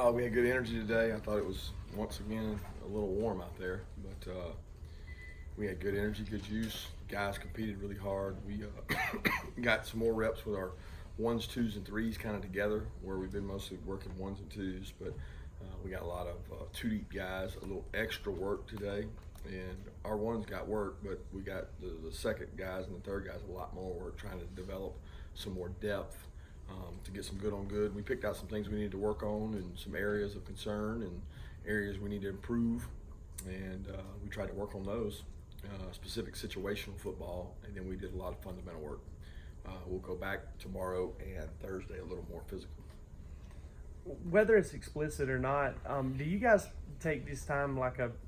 We had good energy today. I thought it was once again a little warm out there, but we had good energy, good juice. Guys competed really hard. We got some more reps with our ones, twos, and threes kind of together, where we've been mostly working ones and twos, but we got a lot of two deep guys, a little extra work today, and our ones got work, but we got the second guys and the third guys a lot more work trying to develop some more depth to get some good on good. We picked out some things we needed to work on and some areas of concern and areas we need to improve, and we tried to work on those. Specific situational football, and then we did a lot of fundamental work. We'll go back tomorrow and Thursday a little more physical. Whether it's explicit or not, do you guys take this time,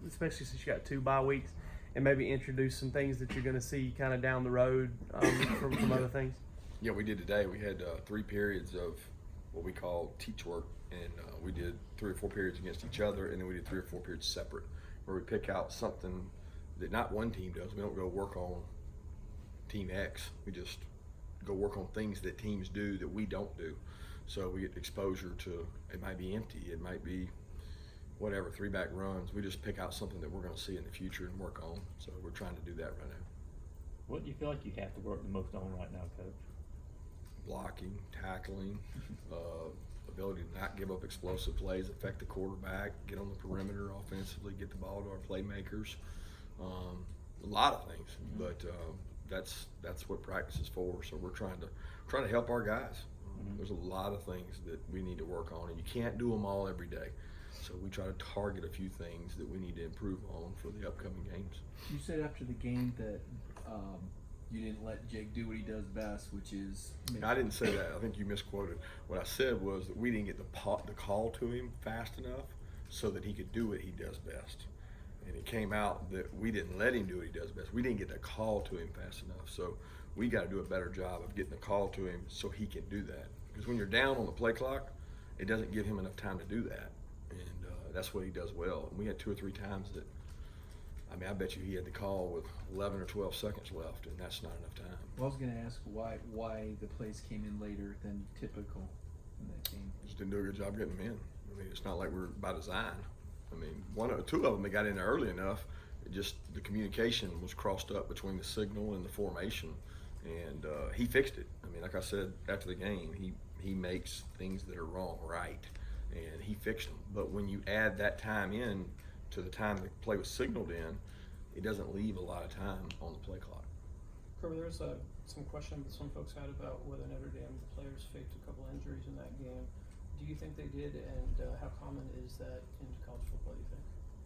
especially since you got 2 bye weeks, and maybe introduce some things that you're going to see kind of down the road from other things? Yeah, we did today. We had 3 periods of what we call teach work, and we did 3 or 4 periods against each other, and then we did 3 or 4 periods separate, where we pick out something that not one team does. We don't go work on team X. We just go work on things that teams do that we don't do. So we get exposure to, it might be empty, it might be whatever, 3-back runs. We just pick out something that we're going to see in the future and work on. So we're trying to do that right now. What do you feel like you have to work the most on right now, Coach? Blocking, tackling, ability to not give up explosive plays, affect the quarterback, get on the perimeter offensively, get the ball to our playmakers. A lot of things, but that's what practice is for. So we're trying to help our guys. There's a lot of things that we need to work on, and you can't do them all every day. So we try to target a few things that we need to improve on for the upcoming games. You said after the game that you didn't let Jake do what he does best, which is. I didn't say that. I think you misquoted. What I said was that we didn't get the call to him fast enough so that he could do what he does best. And it came out that we didn't let him do what he does best. We didn't get the call to him fast enough. So we got to do a better job of getting the call to him so he can do that. Because when you're down on the play clock, it doesn't give him enough time to do that. And that's what he does well. And we had 2 or 3 times that, I bet you he had the call with 11 or 12 seconds left, and that's not enough time. Well, I was going to ask why the plays came in later than typical in that game. Just didn't do a good job getting them in. It's not like we're by design. 2 of them, they got in there early enough. Just the communication was crossed up between the signal and the formation, and he fixed it. Like I said after the game, he makes things that are wrong right, and he fixed them. But when you add that time in to the time the play was signaled in, it doesn't leave a lot of time on the play clock. Kirby, there was some question that some folks had about whether Notre Dame players faked a couple injuries in that game. Do you think they did, and how common is that in college football, do you think?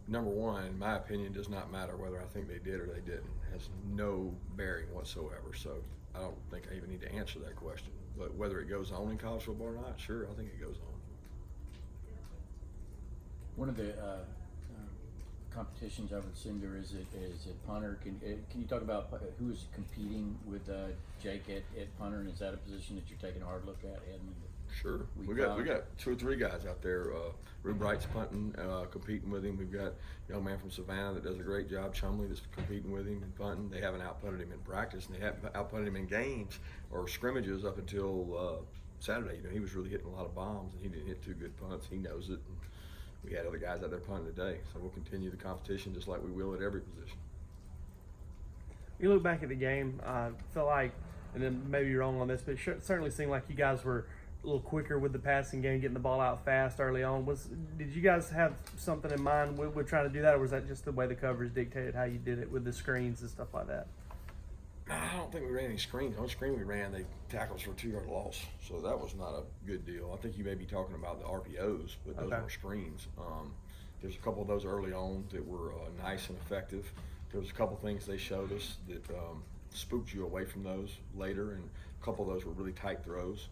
Number one, in my opinion, does not matter whether I think they did or they didn't. It has no bearing whatsoever. So I don't think I even need to answer that question. But whether it goes on in college football or not, sure, I think it goes on. One of the competitions I would assume there is at punter. Can you talk about who is competing with Jake at punter, and is that a position that you're taking a hard look at? Sure. We got 2 or 3 guys out there. Rube Wright's punting, competing with him. We've got a young man from Savannah that does a great job, Chumley, that's competing with him and punting. They haven't outpunted him in practice, and they haven't outpunted him in games or scrimmages up until Saturday. He was really hitting a lot of bombs, and he didn't hit 2 good punts. He knows it. And we had other guys out there punting today, so we'll continue the competition just like we will at every position. You look back at the game, felt like, and then maybe you're wrong on this, but it certainly seemed like you guys were a little quicker with the passing game, getting the ball out fast early on. Did you guys have something in mind with trying to do that, or was that just the way the coverage dictated how you did it with the screens and stuff like that? I don't think we ran any screens. The only screen we ran, they tackles for a 2-yard loss. So that was not a good deal. I think you may be talking about the RPOs, but those weren't screens. There's a couple of those early on that were nice and effective. There was a couple things they showed us that spooked you away from those later, and a couple of those were really tight throws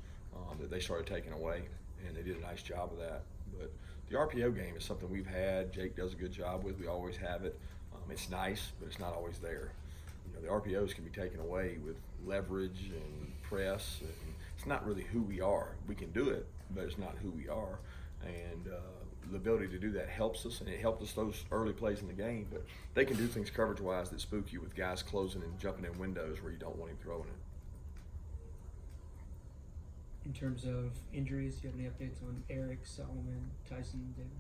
that they started taking away, and they did a nice job of that. But the RPO game is something we've had. Jake does a good job with. We always have it. It's nice, but it's not always there. The RPOs can be taken away with leverage and press, and it's not really who we are. We can do it, but it's not who we are. And the ability to do that helps us, and it helped us those early plays in the game. But they can do things coverage-wise that spook you with guys closing and jumping in windows where you don't want him throwing it. in terms of injuries? Do you have any updates on Eric, Solomon, Tyson, David?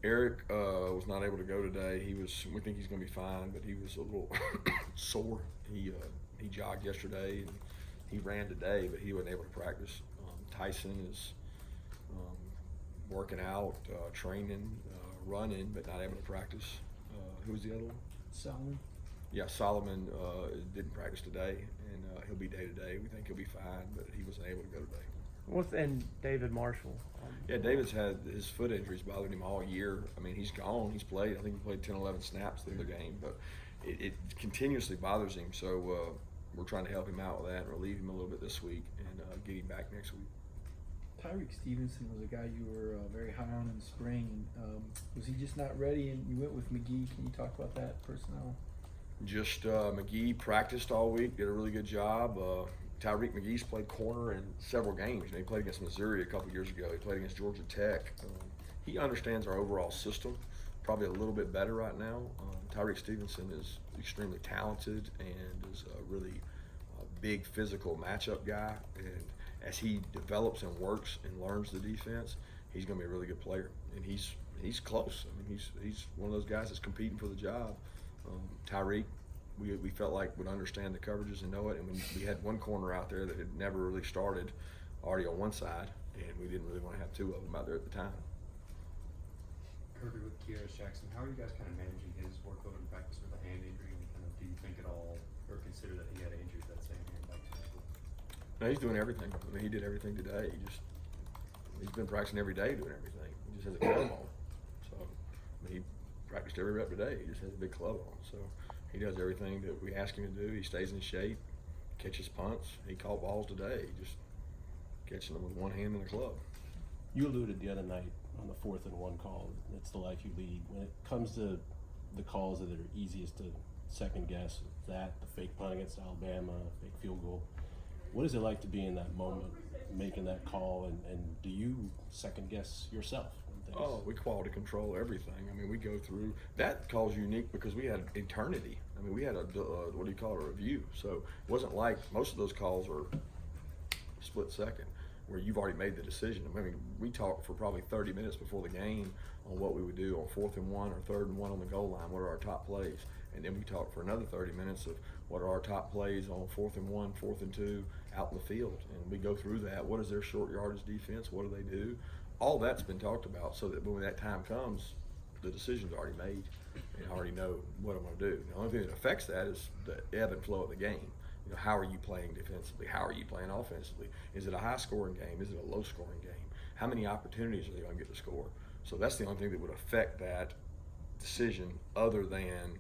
Eric was not able to go today. We think he's going to be fine, but he was a little sore. He jogged yesterday and he ran today, but he wasn't able to practice. Tyson is working out, training, running, but not able to practice. Who's the other one? Solomon. Yeah, Solomon didn't practice today, and he'll be day to day. We think he'll be fine, but he wasn't able to go today. And David Marshall. Yeah, David's had his foot injuries bothered him all year. I mean, he's gone. He's played. I think he played 10, 11 snaps the other game, but it continuously bothers him. So we're trying to help him out with that and relieve him a little bit this week and get him back next week. Tyreek Stevenson was a guy you were very high on in the spring. Was he just not ready, and you went with McGee? Can you talk about that personnel? Just McGee practiced all week, did a really good job. Tyreek McGee's played corner in several games. You know, he played against Missouri a couple years ago. He played against Georgia Tech. He understands our overall system probably a little bit better right now. Tyreek Stevenson is extremely talented and is a really big physical matchup guy. And as he develops and works and learns the defense, he's going to be a really good player. And he's close. I mean, he's one of those guys that's competing for the job. Tyreek, we felt like would understand the coverages and know it, and we had one corner out there that had never really started already on one side, and we didn't really want to have two of them out there at the time. Kirby with Kio's Jackson, how are you guys kind of managing his workload in practice with a hand injury, and kind of do you think at all or consider that he had an injury to that same hand back to school? No, he's doing everything. I mean, he did everything today. He's been practicing every day doing everything. He just has a club on. So I mean, he practiced every rep today. He just has a big club on. So he does everything that we ask him to do. He stays in shape, catches punts. He caught balls today, just catching them with one hand in the club. You alluded the other night on the 4th and 1 call. It's the life you lead. When it comes to the calls that are easiest to second guess, that, the fake punt against Alabama, fake field goal, what is it like to be in that moment, making that call, and do you second guess yourself? Oh, we quality control everything. I mean, we go through, that call's unique because we had eternity. I mean, we had a review. So it wasn't like most of those calls are split second where you've already made the decision. I mean, we talked for probably 30 minutes before the game on what we would do on 4th and 1 or 3rd and 1 on the goal line. What are our top plays? And then we talked for another 30 minutes of what are our top plays on 4th and 1, 4th and 2 out in the field. And we go through that. What is their short yardage defense? What do they do? All that's been talked about so that when that time comes, the decision's already made and I already know what I'm going to do. The only thing that affects that is the ebb and flow of the game. You know, how are you playing defensively? How are you playing offensively? Is it a high-scoring game? Is it a low-scoring game? How many opportunities are they going to get to score? So that's the only thing that would affect that decision other than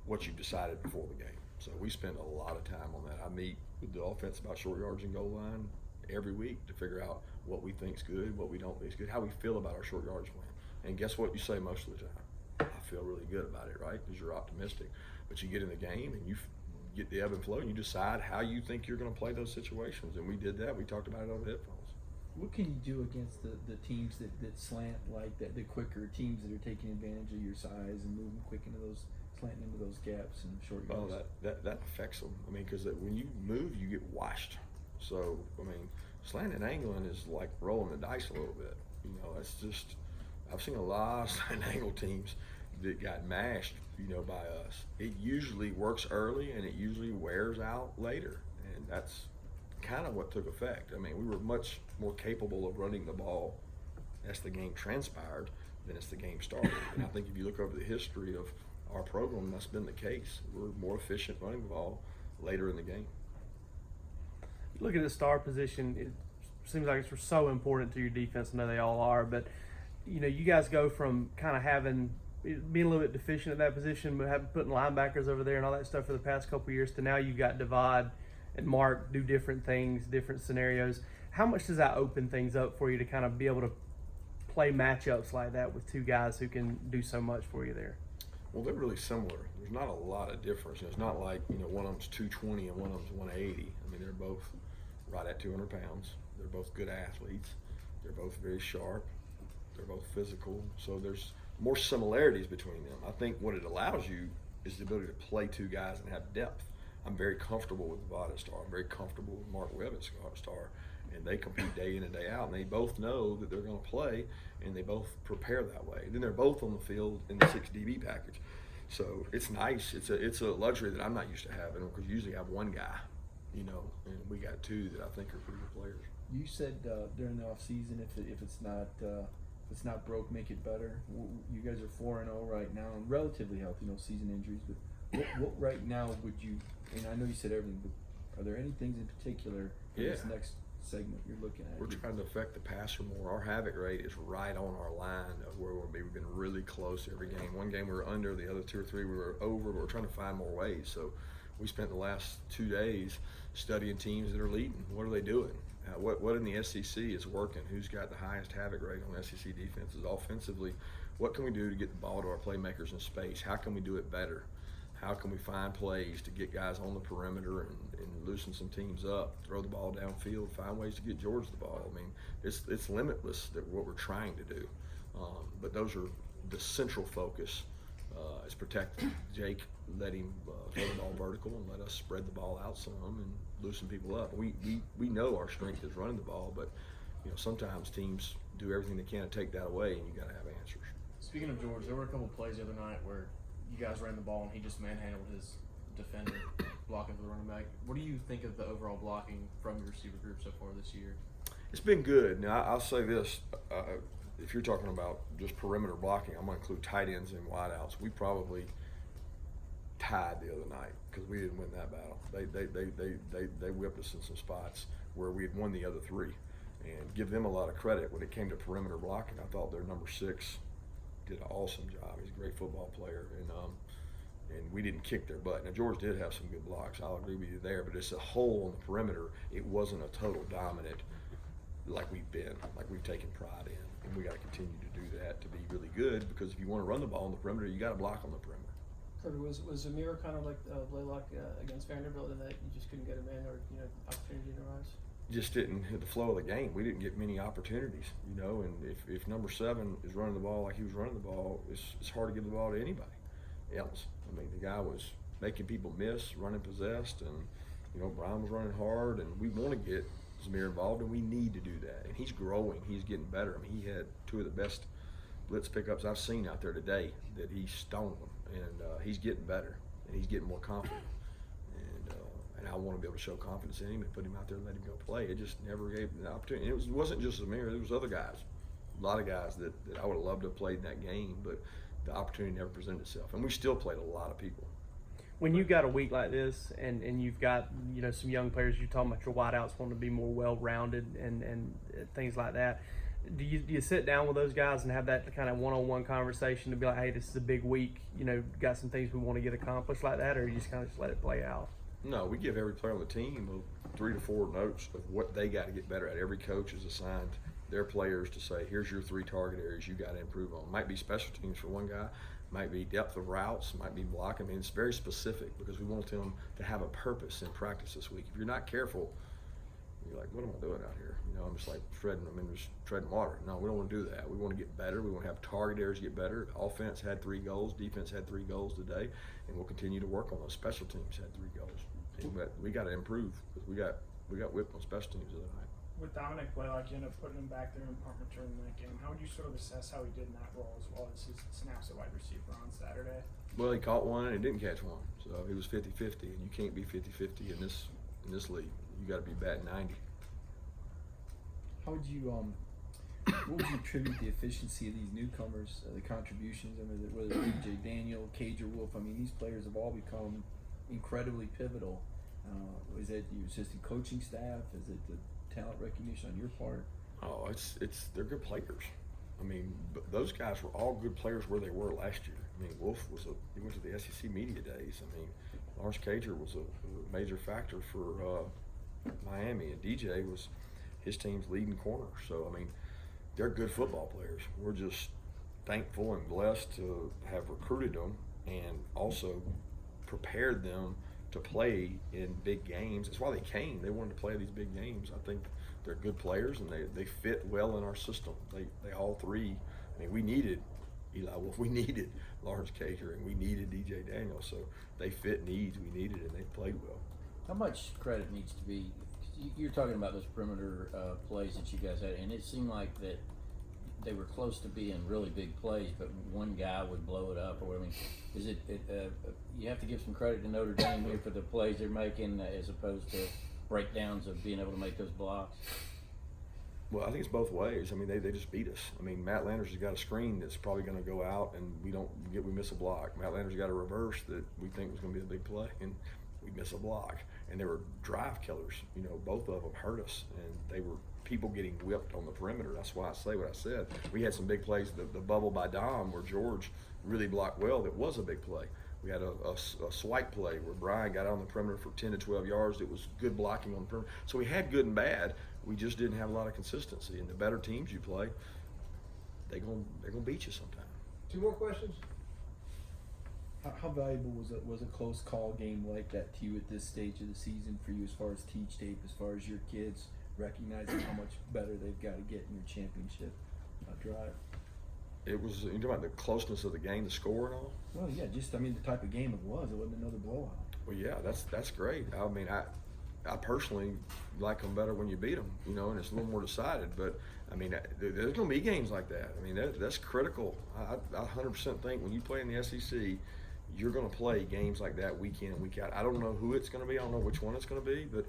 what you've decided before the game. So we spend a lot of time on that. I meet with the offense about short yards and goal line every week to figure out what we think's good, what we don't think is good, how we feel about our short yardage plan. And guess what you say most of the time? I feel really good about it, right? Because you're optimistic. But you get in the game and you get the ebb and flow and you decide how you think you're going to play those situations. And we did that. We talked about it over headphones. What can you do against the teams that slant like that, the quicker teams that are taking advantage of your size and moving quick into those, slanting into those gaps and short yards? Oh, that affects them. I mean, because when you move, you get washed. So, I mean, slanting and angling is like rolling the dice a little bit. You know, it's just, I've seen a lot of slant and angle teams that got mashed, you know, by us. It usually works early and it usually wears out later. And that's kind of what took effect. I mean, we were much more capable of running the ball as the game transpired than as the game started. And I think if you look over the history of our program, that's been the case. We're more efficient running the ball later in the game. Look at the star position. It seems like it's so important to your defense. I know they all are, but you know, you guys go from kind of being a little bit deficient at that position, but putting linebackers over there and all that stuff for the past couple of years to now you've got Divide and Mark do different things, different scenarios. How much does that open things up for you to kind of be able to play matchups like that with two guys who can do so much for you there? Well, they're really similar. There's not a lot of difference. It's not like, you know, one of them's 220 and one of them's 180. I mean, they're both right at 200 pounds. They're both good athletes. They're both very sharp. They're both physical. So there's more similarities between them. I think what it allows you is the ability to play two guys and have depth. I'm very comfortable with Vada Star. I'm very comfortable with Mark Webb at Star. and they compete day in and day out, and they both know that they're going to play, and they both prepare that way. And then they're both on the field in the 6 DB package. So it's nice. It's a luxury that I'm not used to having, because you usually have one guy, you know, and we got 2 that I think are pretty good players. You said during the off season, if it's not broke, make it better. You guys are 4-0 right now, and relatively healthy, no season injuries. But what right now would you? And I know you said everything, but are there any things in particular in this next segment you're looking at? We're trying to affect the passer more. Our havoc rate is right on our line of where we'll be. We've been really close every game. One game we were under, the other 2 or 3 we were over, but we're trying to find more ways. So we spent the last 2 days studying teams that are leading. What are they doing? What in the SEC is working? Who's got the highest havoc rate on SEC defenses offensively? What can we do to get the ball to our playmakers in space? How can we do it better? How can we find plays to get guys on the perimeter and loosen some teams up, throw the ball downfield, find ways to get George the ball? I mean, it's limitless that what we're trying to do. But those are the central focus is protect Jake, let him throw the ball vertical, and let us spread the ball out some and loosen people up. We know our strength is running the ball, but you know, sometimes teams do everything they can to take that away, and you got to have answers. Speaking of George, there were a couple plays the other night where you guys ran the ball and he just manhandled his defender blocking for the running back. What do you think of the overall blocking from your receiver group so far this year? It's been good. Now, I'll say this. If you're talking about just perimeter blocking, I'm going to include tight ends and wideouts. We probably tied the other night because we didn't win that battle. They whipped us in some spots where we had won the other 3. And give them a lot of credit when it came to perimeter blocking. I thought their number 6 did an awesome job. He's a great football player, and we didn't kick their butt. Now, George did have some good blocks. I'll agree with you there, but it's a hole on the perimeter. It wasn't a total dominant like we've taken pride in, and we got to continue to do that to be really good, because if you want to run the ball on the perimeter, you got to block on the perimeter. Kirby, was Amir kind of like Blaylock against Vanderbilt, in that you just couldn't get him in, or opportunity to rise? Just didn't hit the flow of the game. We didn't get many opportunities, you know, and if number 7 is running the ball like he was running the ball, it's hard to give the ball to anybody else. I mean, the guy was making people miss, running possessed, and, you know, Brian was running hard, and we want to get Zamir involved, and we need to do that. And he's growing. He's getting better. I mean, he had 2 of the best blitz pickups I've seen out there today that he stoned them, and he's getting better, and he's getting more confident. And I want to be able to show confidence in him and put him out there and let him go play. It just never gave him the opportunity. And it wasn't just Zamir. There was other guys, a lot of guys that I would have loved to have played in that game, but the opportunity never presented itself. And we still played a lot of people. When you've got a week like this, and you've got, you know, some young players, you're talking about your wideouts wanting to be more well-rounded and things like that, do you sit down with those guys and have that kind of one-on-one conversation to be like, hey, this is a big week, you know, got some things we want to get accomplished like that, or you just kind of just let it play out? No, we give every player on the team 3 to 4 notes of what they got to get better at. Every coach is assigned their players to say, here's your 3 target areas you got to improve on. Might be special teams for one guy, might be depth of routes, might be blocking. I mean, it's very specific, because we want them to have a purpose in practice this week. If you're not careful, you're like, what am I doing out here? You know, I'm just like just treading water. No, we don't want to do that. We want to get better. We want to have target areas get better. Offense had 3 goals. Defense had 3 goals today, and we'll continue to work on those. Special teams had 3 goals. And we got to improve, because we got whipped on special teams the other night. With Dominic Blaylock, you end up putting him back there in punt return in that game. How would you sort of assess how he did in that role, as well as his snaps at wide receiver on Saturday? Well, he caught one and he didn't catch one, so he was 50-50, and you can't be 50-50 in this league. You got to be batting 90. How would you what would you attribute the efficiency of these newcomers, the contributions? I mean, whether it's DJ Daniel, Cage, or Wolf. I mean, these players have all become incredibly pivotal. Is it your assistant coaching staff? Is it the talent recognition on your part? Oh, they're good players. I mean, those guys were all good players where they were last year. I mean, Wolf he went to the SEC media days. I mean, Lawrence Cager was a major factor for Miami, and DJ was his team's leading corner. So, I mean, they're good football players. We're just thankful and blessed to have recruited them and also prepared them to play in big games. That's why they came. They wanted to play these big games. I think they're good players, and they fit well in our system. They all 3. I mean, we needed Eli Wolf, we needed Lawrence Cager, and we needed DJ Daniel. So they fit needs we needed, and they played well. How much credit needs to be, You're talking about those perimeter plays that you guys had, and it seemed like that they were close to being really big plays, but one guy would blow it up or whatever. I mean, is you have to give some credit to Notre Dame here for the plays they're making as opposed to breakdowns of being able to make those blocks? Well, I think it's both ways. I mean, they just beat us. I mean, Matt Landers has got a screen that's probably going to go out, and we miss a block. Matt Landers got a reverse that we think was going to be a big play, and we miss a block. And they were drive killers. You know, both of them hurt us, and they were people getting whipped on the perimeter. That's why I say what I said. We had some big plays, the bubble by Dom, where George really blocked well. That was a big play. We had a swipe play where Brian got out on the perimeter for 10 to 12 yards. It was good blocking on the perimeter. So we had good and bad. We just didn't have a lot of consistency. And the better teams you play, they're gonna beat you sometime. 2 more questions? How valuable was a close call game like that to you at this stage of the season for you, as far as teach tape, as far as your kids recognizing how much better they've got to get in your championship drive? It was, you talking about the closeness of the game, the score and all? Well, yeah, just, I mean, the type of game it was. It wasn't another blowout. Well, yeah, that's great. I mean, I personally like them better when you beat them, you know, and it's a little more decided. But I mean, there's going to be games like that. I mean, that's critical. I 100% think when you play in the SEC, you're going to play games like that week in and week out. I don't know who it's going to be. I don't know which one it's going to be, but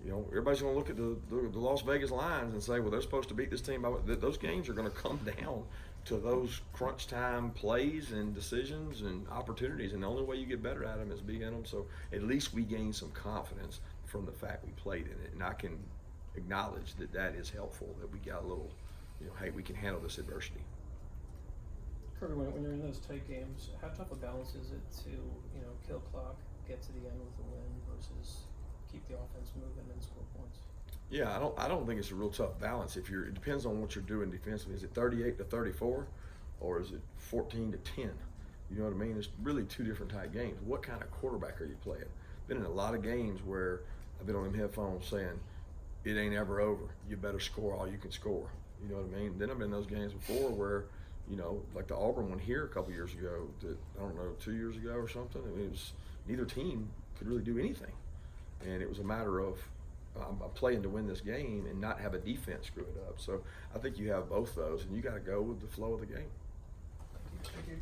you know, everybody's going to look at the Las Vegas Lions and say, well, they're supposed to beat this team. Those games are going to come down to those crunch time plays and decisions and opportunities, and the only way you get better at them is being in them. So at least we gain some confidence from the fact we played in it, and I can acknowledge that is helpful, that we got a little, you know, hey, we can handle this adversity. Kirby, when you're in those tight games, how tough a balance is it to, you know, kill clock, get to the end with a win versus keep the offense moving and score points? Yeah, I don't think it's a real tough balance. It depends on what you're doing defensively. Is it 38 to 34, or is it 14 to 10? You know what I mean? It's really 2 different type games. What kind of quarterback are you playing? Been in a lot of games where I've been on them headphones saying, it ain't ever over. You better score all you can score. You know what I mean? Then I've been in those games before where, you know, like the Auburn one here a couple years ago, that, I don't know, 2 years ago or something. I mean, it was, neither team could really do anything. And it was a matter of, I'm playing to win this game and not have a defense screw it up. So I think you have both those, and you got to go with the flow of the game. Thank you.